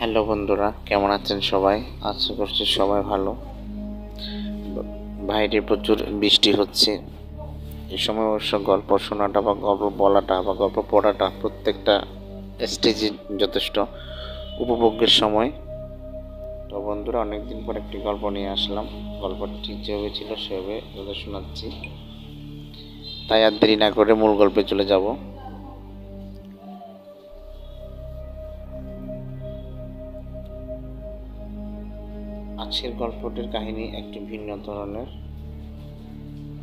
Hello বন্ধুরা, কেমন আছেন সবাই? আশা করছি সবাই ভালো। বাইরে প্রচুর বৃষ্টি হচ্ছে। এই সময় অবশ্য গল্প শোনাটা বা গল্প বলাটা বা গল্প পড়াটা প্রত্যেকটা স্টেজে যথেষ্ট উপভোগ্যের সময়। তো বন্ধুরা, অনেকদিন পর একটি গল্প নিয়ে আসলাম। গল্পটি ঠিক যেভাবে ছিল সেভাবে শোনাচ্ছি, তাই আর দেরি না করে মূল গল্পে চলে যাব। আজকের গল্পটির কাহিনী একটু ভিন্ন ধরনের,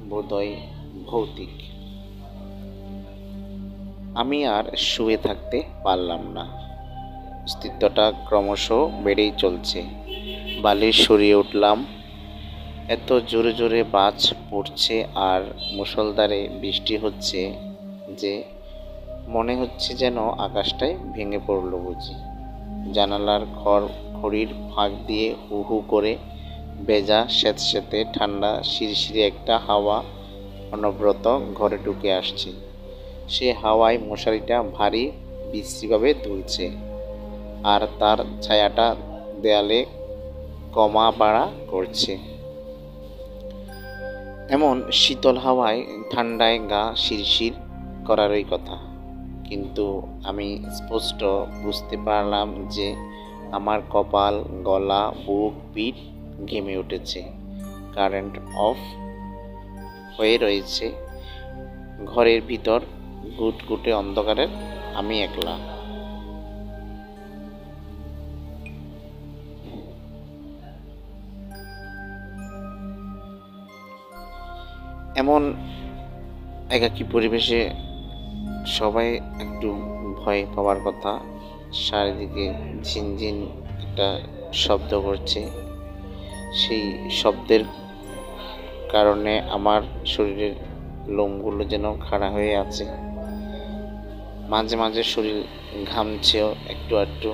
বোধহয় ভৌতিক। আমি আর শুয়ে থাকতে পারলাম না। অস্তিত্বটা ক্রমশ বেড়েই চলছে। বালিশ সরিয়ে উঠলাম। এত জোরে জোরে বাজ পড়ছে আর মুষলধারে বৃষ্টি হচ্ছে যে মনে হচ্ছে যেন আকাশটাই ভেঙে পড়ল বুঝি। জানালার খড়ির ফাঁক দিয়ে হু হু করে ভেজা স্যাঁতস্যাঁতে ঠান্ডা শিরশিরে একটা হাওয়া অনবরত ঘরে ঢুকে আসছে। সে হাওয়ায় মশারিটা ভারী বিশ্রীভাবে দুলছে, আর তার ছায়াটা দেয়ালে কমা বাড়া করছে। এমন শীতল হাওয়ায় ঠান্ডায় গা শিরশির করারই কথা, কিন্তু আমি স্পষ্ট বুঝতে পারলাম যে আমার কপাল, গলা, বুক, পিঠ ঘেমে উঠেছে। কারেন্ট অফ হয়ে রয়েছে। ঘরের ভিতর ঘুটঘুটে অন্ধকারের আমি একলা। এমন একাকী পরিবেশে সবাই একটু ভয় পাওয়ার কথা। চারিদিকে ঝিনঝিন একটা শব্দ করছে। সেই শব্দের কারণে আমার শরীরের লোমগুলো যেন খাড়া হয়ে আছে। মাঝে মাঝে শরীর ঘামছেও একটু একটু।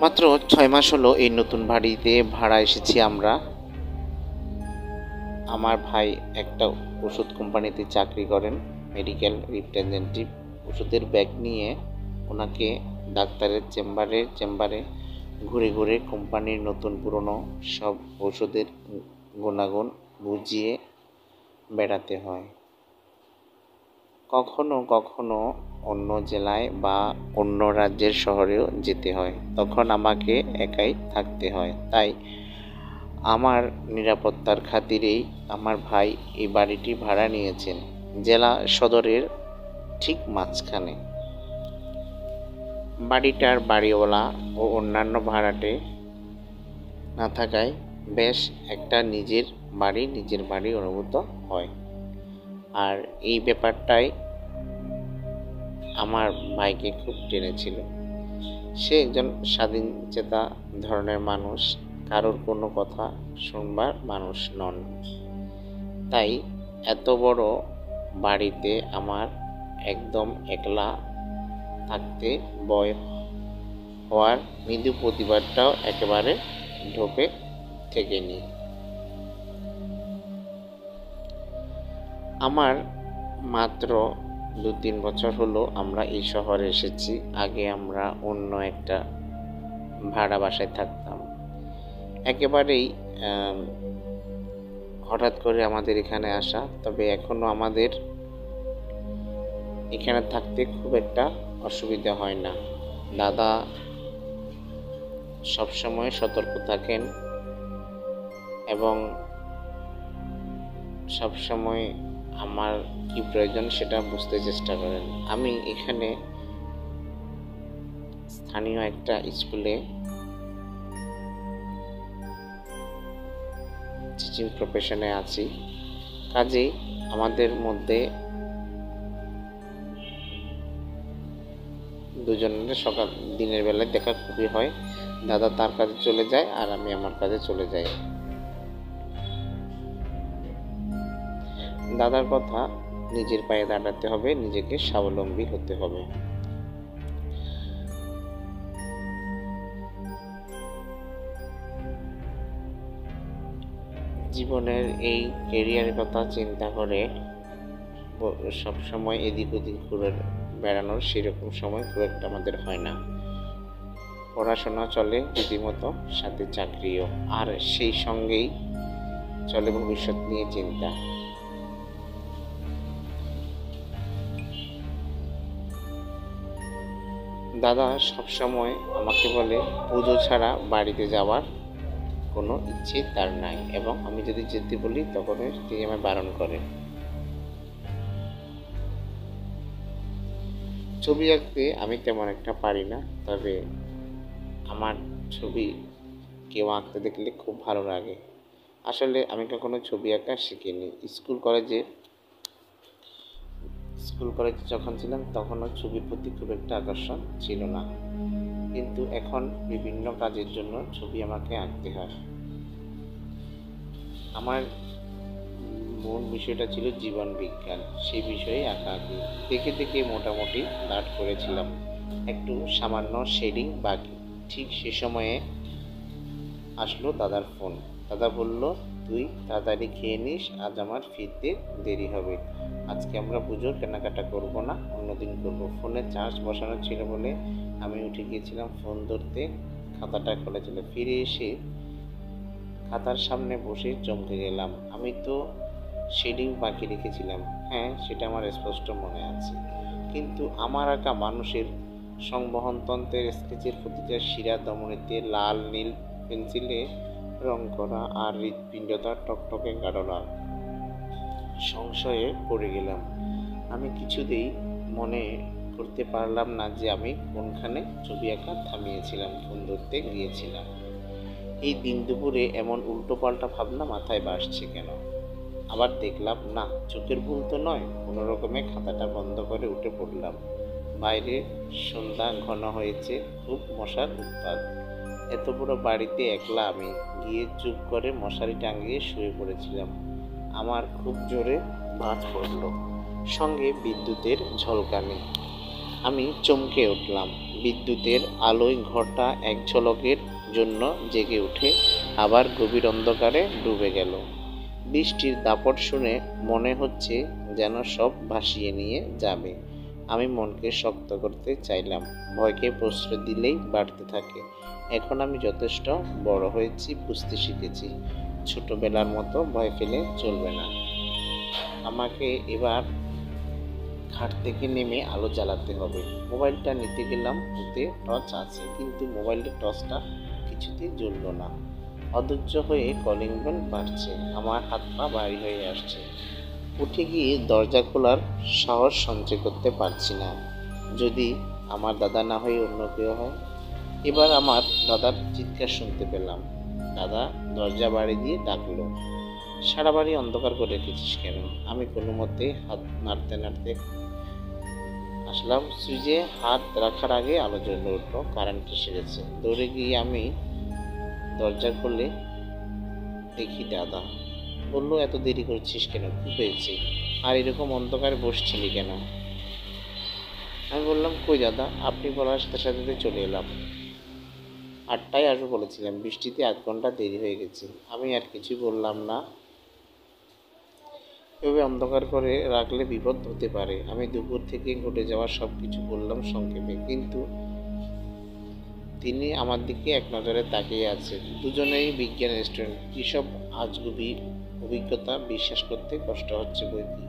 মাত্র 6 মাস হলো এই নতুন বাড়িতে ভাড়া এসেছি আমরা। আমার ভাই একটা ওষুধ কোম্পানিতে চাকরি করেন, মেডিকেল রিপ্রেজেন্টেটিভ। ওষুধের ব্যাগ নিয়ে ওনাকে ডাক্তারের চেম্বারে ঘুরে ঘুরে কোম্পানির নতুন পুরনো সব ওষুধের গুণাগুণ বুঝিয়ে বেড়াতে হয়। কখনো কখনো অন্য জেলায় বা অন্য রাজ্যের শহরেও যেতে হয়। তখন আমাকে একাই থাকতে হয়। তাই আমার নিরাপত্তার খাতিরেই আমার ভাই এই বাড়িটি ভাড়া নিয়েছেন, জেলা সদরের ঠিক মাঝখানে। বাড়িটার বাড়িওয়ালা ও অন্যান্য ভাড়াটে না থাকায় বেশ একটা নিজের বাড়ি অনুভূত হয়। আর এই ব্যাপারটাই আমার ভাইকে খুব টেনেছিল। সে একজন স্বাধীনচেতা ধরনের মানুষ, কারোর কোনো কথা শুনবার মানুষ নন। তাই এত বড় বাড়িতে আমার একদম একলা থাকতে ভয় হওয়ার মৃদু প্রতিবাদটাও একেবারে ঢোকে থেকেনি। আমার মাত্র 2-3 বছর হলো আমরা এই শহরে এসেছি। আগে আমরা অন্য একটা ভাড়া বাসায় থাকতাম। একেবারেই হঠাৎ করে আমাদের এখানে আসা। তবে এখনো আমাদের এখানে থাকতে খুব একটা অসুবিধা হয় না। দাদা সবসময় সতর্ক থাকেন এবং সবসময় আমার কি প্রয়োজন সেটা বুঝতে চেষ্টা করেন। আমি এখানে স্থানীয় একটা স্কুলে টিচিং প্রফেশনে আছি। কাজেই আমাদের মধ্যে দুজনের দিনের বেলায় দেখা খুবই হয়। দাদা তার কাজে চলে যায় আর আমি আমার কাজে চলে যাই। দাদার কথা, নিজের পায়ে দাঁড়াতে হবে, নিজেকে স্বাবলম্বী হতে হবে। জীবনের এই কেরিয়ারের কথা চিন্তা করে সবসময় এদিক ওদিক ঘুরে বেড়ানোর সেরকম সময় খুব একটা আমাদের হয় না। পড়াশোনা চলে রীতিমতো, সাথে চাকরিও, আর সেই সঙ্গেই চলে ভবিষ্যৎ নিয়ে চিন্তা। দাদা সবসময় আমাকে বলে পুজো ছাড়া বাড়িতে যাওয়ার কোনো ইচ্ছে তার নাই, এবং আমি যদি যেতে বলি তখন তিনি আমায় বারণ করে। ছবি আঁকতে আমি তেমন একটা পারি না, তবে আমার ছবি কেউ আঁকতে দেখলে খুব ভালো লাগে। আসলে আমি কখনো ছবি আঁকা শিখিনি। স্কুল কলেজে যখন ছিলাম তখনও ছবির প্রতি খুব একটা আকর্ষণ ছিল না, কিন্তু এখন বিভিন্ন কাজের জন্য ছবি আমাকে আঁকতে হয়। আমার মূল বিষয়টা ছিল জীবন বিজ্ঞান, সেই বিষয়ে আঁকাআঁকি দেখে দেখে মোটামুটি দাঁড় করেছিলাম, একটু সামান্য শেডিং বাকি। ঠিক সে সময়ে আসলো দাদার ফোন। দাদা বলল, তুই তাড়াতাড়ি খেয়ে নিস, আজ আমার ফিরতে দেরি হবে। আজকে আমরা পুজোর কেনাকাটা করব না, অন্যদিন করব। ফোনে চার্জ বসানো ছিল বলে আমি উঠে গিয়েছিলাম ফোন ধরতে, খাতাটা খোলা ছিল। ফিরে এসে খাতার সামনে বসে চমকে গেলাম। আমি তো শেডিং বাকি রেখেছিলাম, হ্যাঁ সেটা আমার স্পষ্ট মনে আছে, কিন্তু আমার আঁকা মানুষের সংবহনতন্ত্রের স্কেচের প্রতিটা শিরা ধমনীতে লাল নীল পেন্সিলে রং করা আর হৃৎপিণ্ডটা টকটকে গাঢ় লাল। সংশয়ে পড়ে গেলাম। আমি কিছুতেই মনে করতে পারলাম না যে আমি কোনখানে ছবি আঁকা থামিয়েছিলাম, ফোন ধরতে গিয়েছিলাম। এই দিন দুপুরে এমন উল্টোপাল্টা ভাবনা মাথায় বাসছে কেন? আবার দেখলাম না, চোখের ভুল তো নয়। কোনো রকমে খাতাটা বন্ধ করে উঠে পড়লাম। বাইরে সন্ধ্যা ঘন হয়েছে, খুব মশার উৎপাত। এত বড় বাড়িতে একলা আমি। গিয়ে চুপ করে মশারি টাঙিয়ে শুয়ে পড়েছিলাম। আমার খুব জোরে ভাঁজ পড়ল, সঙ্গে বিদ্যুতের ঝলকানি। আমি চমকে উঠলাম। বিদ্যুতের আলোয় ঘরটা এক ঝলকের জন্য জেগে উঠে আবার গভীর অন্ধকারে ডুবে গেল। বৃষ্টির দাপট শুনে মনে হচ্ছে যেন সব ভাসিয়ে নিয়ে যাবে। আমি মনকে শক্ত করতে চাইলাম, ভয়কে প্রশ্রয় দিলেই বাড়তে থাকে। এখন আমি যথেষ্ট বড় হয়েছি, বুঝতে শিখেছি ছোটবেলার মতো ভয় পেলে চলবে না। আমাকে এবার খাট থেকে নেমে আলো জ্বালাতে হবে। মোবাইলটা নিতে গেলাম, ওতে টর্চ আছে, কিন্তু মোবাইলের টর্চটা কিছুতেই জ্বলল না। অধৈর্য হয়ে কলিং বেল বাজছে, আমার হাত পা ভারী হয়ে আসছে। উঠে গিয়ে দরজা খোলার সাহস সঞ্চয় করতে পারছি না। যদি আমার দাদা না হয়ে অন্য কেউ হয়? এবার আমার দাদার চিৎকার শুনতে পেলাম। দাদা দরজা বাড়ি দিয়ে ডাকলো, সারা বাড়ি অন্ধকার করে রেখেছিস কেন? আমি কোনো মতে হাত নাড়তে নাড়তে আসলাম। সুইচে হাত রাখার আগে আলো জ্বলে উঠলো, কারেন্ট এসে গেছে। দৌড়ে গিয়ে আমি দরজা খুলে দেখি দাদা। বললো, এত দেরি করছিস কেন? কি হয়েছে? আর এরকম অন্ধকারে বসছিলি কেন? আমি বললাম, কই দাদা, আপনি বলার সাথে সাথে চলে এলাম। 8টায় আসবো বলেছিলাম, বৃষ্টিতে আধ ঘন্টা দেরি হয়ে গেছে। আমি আর কিছু বললাম না, এভাবে অন্ধকার করে রাখলে বিপদ হতে পারে। আমি দুপুর থেকে ঘটে যাওয়া সব কিছু বললাম সংক্ষেপে, কিন্তু তিনি আমার দিকে এক নজরে তাকিয়ে আছেন। দুজনেই বিজ্ঞান স্টুডেন্ট। কীসব আজগুবি অভিজ্ঞতা, বিশ্বাস করতে কষ্ট হচ্ছে বইকি।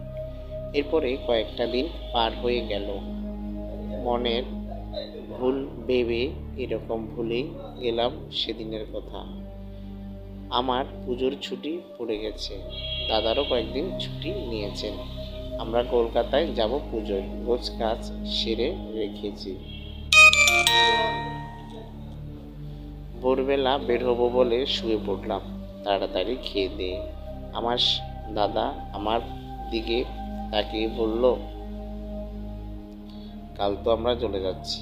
এরপরে কয়েকটা দিন পার হয়ে গেল। মনের ভুল ভেবে এরকম ভুলেই গেলাম সেদিনের কথা। আমার পুজোর ছুটি পড়ে গেছে, দাদারও কয়েকদিন ছুটি নিয়েছেন। আমরা কলকাতায় যাব পুজোয়, গোছ কাজ সেরে রেখেছি। ভোরবেলা বের হবো বলে শুয়ে পড়লাম, তাড়াতাড়ি খেয়ে দিয়ে। আমার দাদা আমার দিকে তাকিয়ে বলল, কাল তো আমরা চলে যাচ্ছি।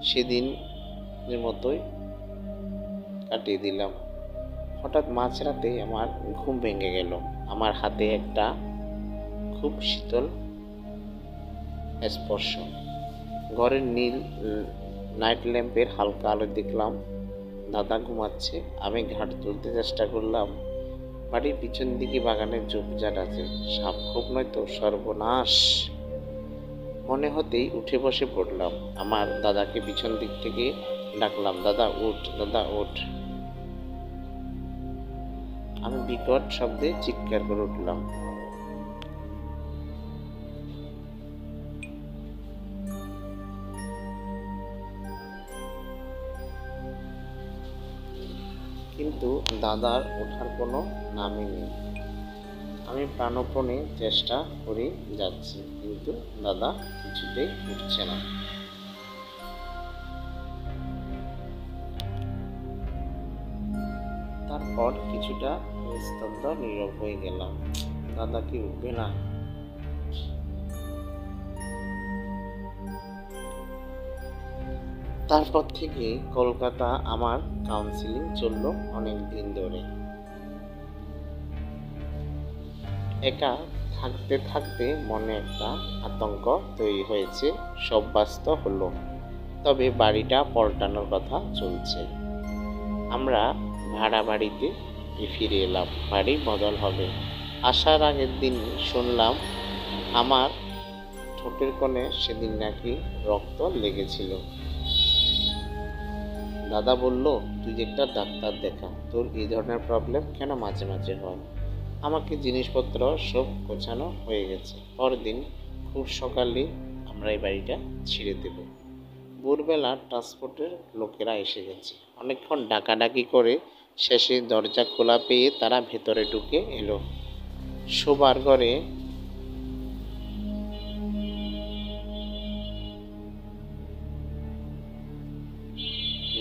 সেদিনের মতোই কাটিয়ে দিলাম। হঠাৎ মাঝরাতে আমার ঘুম ভেঙে গেল। আমার হাতে একটা খুব শীতল স্পর্শ। ঘরের নীল নাইট ল্যাম্পের হালকা আলো দেখলাম দাদা ঘুমাচ্ছে। আমি ঘাট তুলতে চেষ্টা করলাম, বাড়ির পিছন দিকে বাগানের ঝোপঝাড় আছে, সাপ খুব নয়তো সর্বনাশ মনে হতেই উঠে বসে পড়লাম। আমার দাদাকে পিছন দিক থেকে ডাকলাম, দাদা উঠ, দাদা উঠ। আমি বিকট শব্দে চিৎকার করে উঠলাম। কিন্তু দাদার ওঠার কোনো নামই নেই। আমি প্রাণপণে চেষ্টা করে যাচ্ছি, কিন্তু দাদা কিছুতেই উঠছে না। তারপর কিছুটা নিস্তব্ধ নীরব হয়ে গেলাম। দাদা কি উঠবে না? তারপর থেকে কলকাতা আমার কাউন্সিলিং চললো অনেক দিন ধরে। একা থাকতে থাকতে মনে একটা আতঙ্ক তৈরি হয়েছে, সব বাস্তব হলো। তবে বাড়িটা পাল্টানোর কথা চলছে। আমরা ভাড়া বাড়িতে ফিরে এলাম, বাড়ি বদল হবে। আসার আগের দিন শুনলাম আমার ঠোঁটের কোণে সেদিন নাকি রক্ত লেগেছিল। দাদা বলল, তুই একটা ডাক্তার দেখা, তোর এই ধরনের প্রবলেম কেন মাঝে মাঝে হয়। আমাকে জিনিসপত্র সব গোছানো হয়ে গেছে। পরদিন খুব সকালে আমরা এই বাড়িটা ছেড়ে দেব। ভোরবেলা ট্রান্সপোর্টের লোকেরা এসে গেছে। অনেকক্ষণ ডাকাডাকি করে শেষে দরজা খোলা পেয়ে তারা ভেতরে ঢুকে এলো। শোবার ঘরে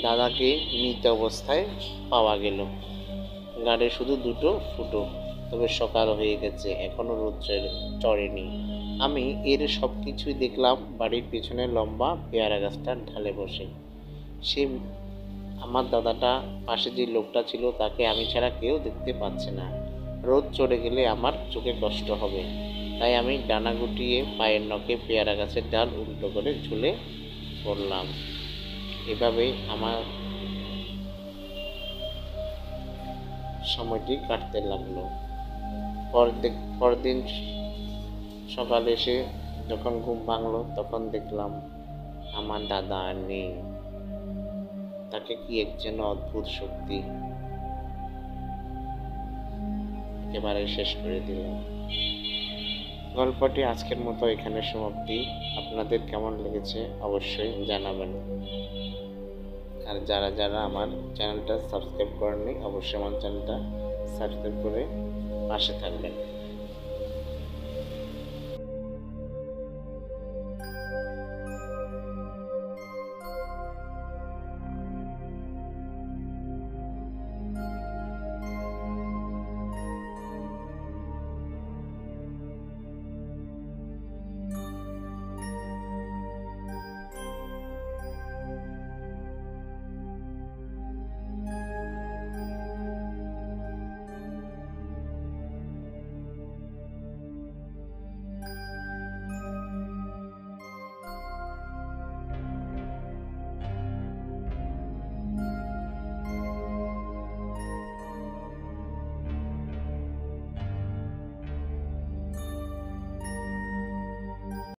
দাদাকে মৃত অবস্থায় পাওয়া গেল। গাড়ে শুধু দুটো ফুটো, তবে সকাল হয়ে গেছে, এখনো রোদ চড়েনি। আমি এর সব কিছুই দেখলাম বাড়ির পেছনে লম্বা পেয়ারা গাছটার ঢালে বসে। সে আমার দাদাটা, পাশে যে লোকটা ছিল তাকে আমি ছাড়া কেউ দেখতে পাচ্ছে না। রোদ চড়ে গেলে আমার চোখে কষ্ট হবে, তাই আমি ডানা গুটিয়ে পায়ের নখে পেয়ারা গাছের ডাল উল্টো করে ঝুলে পড়লাম। এভাবেই আমার সময়টি কাটতে লাগলো। পরদিন সকালে এসে যখন ঘুম ভাঙলো তখন দেখলাম আমার দাদা আর নেই। তাকে কি এক যেন অদ্ভুত শক্তি একেবারে শেষ করে দিল। গল্পটি আজকের মতো এখানে সমাপ্তি। আপনাদের কেমন লেগেছে অবশ্যই জানাবেন। আর যারা যারা আমার চ্যানেলটা সাবস্ক্রাইব করেননি অবশ্যই আমার চ্যানেলটা সাবস্ক্রাইব করে পাশে থাকবেন।